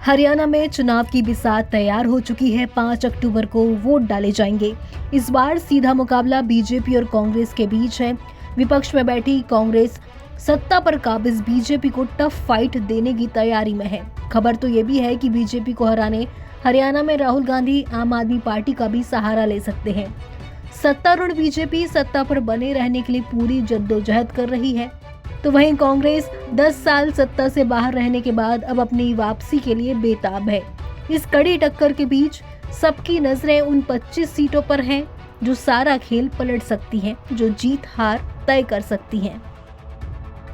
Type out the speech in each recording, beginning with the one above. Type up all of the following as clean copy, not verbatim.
हरियाणा में चुनाव की बिसात तैयार हो चुकी है। 5 अक्टूबर को वोट डाले जाएंगे। इस बार सीधा मुकाबला बीजेपी और कांग्रेस के बीच है। विपक्ष में बैठी कांग्रेस सत्ता पर काबिज बीजेपी को टफ फाइट देने की तैयारी में है। खबर तो ये भी है कि बीजेपी को हराने हरियाणा में राहुल गांधी आम आदमी पार्टी का भी सहारा ले सकते हैं। सत्तारूढ़ बीजेपी सत्ता पर बने रहने के लिए पूरी जद्दोजहद कर रही है, तो वहीं कांग्रेस 10 साल सत्ता से बाहर रहने के बाद अब अपनी वापसी के लिए बेताब है। इस कड़ी टक्कर के बीच सबकी नजरें उन 25 सीटों पर हैं जो सारा खेल पलट सकती हैं, जो जीत हार तय कर सकती हैं।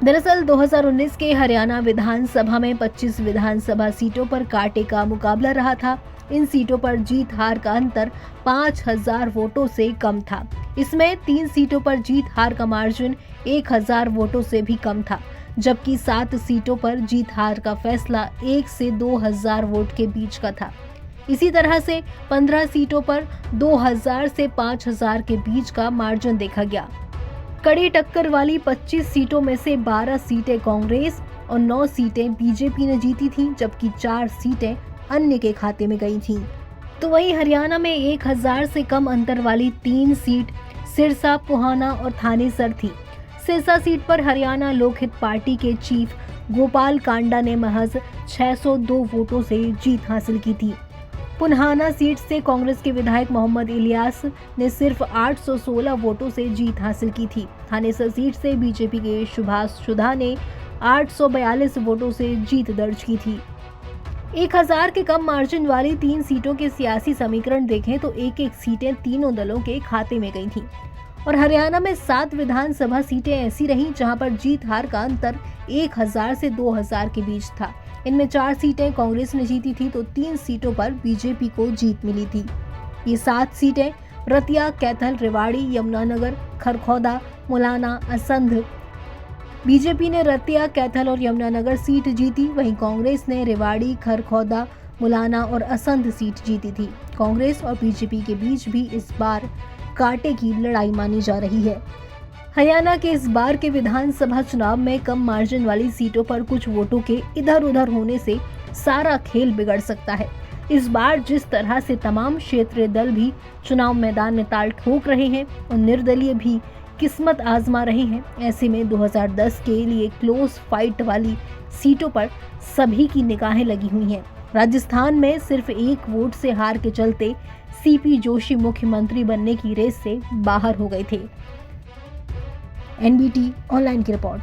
दरअसल 2019 के हरियाणा विधानसभा में 25 विधानसभा सीटों पर कांटे का मुकाबला रहा था। इन सीटों पर जीत हार का अंतर 5000 वोटों से कम था। इसमें 3 सीटों पर जीत हार का मार्जिन 1000 वोटों से भी कम था, जबकि 7 सीटों पर जीत हार का फैसला 1 से 2000 वोट के बीच का था। इसी तरह से 15 सीटों पर 2000 से 5000 के बीच का मार्जिन देखा गया। कड़ी टक्कर वाली 25 सीटों में से 12 सीटें कांग्रेस और 9 सीटें बीजेपी ने जीती थीं, जबकि 4 सीटें अन्य के खाते में गई थीं। तो वहीं हरियाणा में 1000 से कम अंतर वाली 3 सीट सिरसा, पुहाना और थानेसर थी। सिरसा सीट पर हरियाणा लोकहित पार्टी के चीफ गोपाल कांडा ने महज 602 वोटों से जीत हासिल की थी। पुन्हाना सीट से कांग्रेस के विधायक मोहम्मद इलियास ने सिर्फ 816 वोटों से जीत हासिल की थी। थानेसर सीट से बीजेपी के सुभाष सुधा ने 842 वोटों से जीत दर्ज की थी। 1000 के कम मार्जिन वाली 3 सीटों के सियासी समीकरण देखें तो एक सीटें तीनों दलों के खाते में गई थीं। और हरियाणा में 7 विधानसभा सीटें ऐसी रहीं जहां पर जीत हार का अंतर 1000 से 2000 के बीच था। इनमें 4 सीटें कांग्रेस ने जीती थी, तो 3 सीटों पर बीजेपी को जीत मिली थी। ये 7 सीटें रतिया, कैथल, रेवाड़ी, यमुनानगर, खरखौदा, मुलाना, असंध। बीजेपी ने रतिया, कैथल और यमुनानगर सीट जीती, वहीं कांग्रेस ने रेवाड़ी, खरखौदा, मुलाना और असंध सीट जीती थी। कांग्रेस और बीजेपी के बीच भी इस बार कांटे की लड़ाई मानी जा रही है। हरियाणा के इस बार के विधानसभा चुनाव में कम मार्जिन वाली सीटों पर कुछ वोटों के इधर उधर होने से सारा खेल बिगड़ सकता है। इस बार जिस तरह से तमाम क्षेत्रीय दल भी चुनाव मैदान में ताल ठोक रहे हैं और निर्दलीय भी किस्मत आजमा रहे हैं, ऐसे में 2010 के लिए क्लोज फाइट वाली सीटों पर सभी की निगाहें लगी हुई हैं। राजस्थान में सिर्फ 1 वोट से हार के चलते सीपी जोशी मुख्यमंत्री बनने की रेस से बाहर हो गए थे। एनबीटी ऑनलाइन की रिपोर्ट।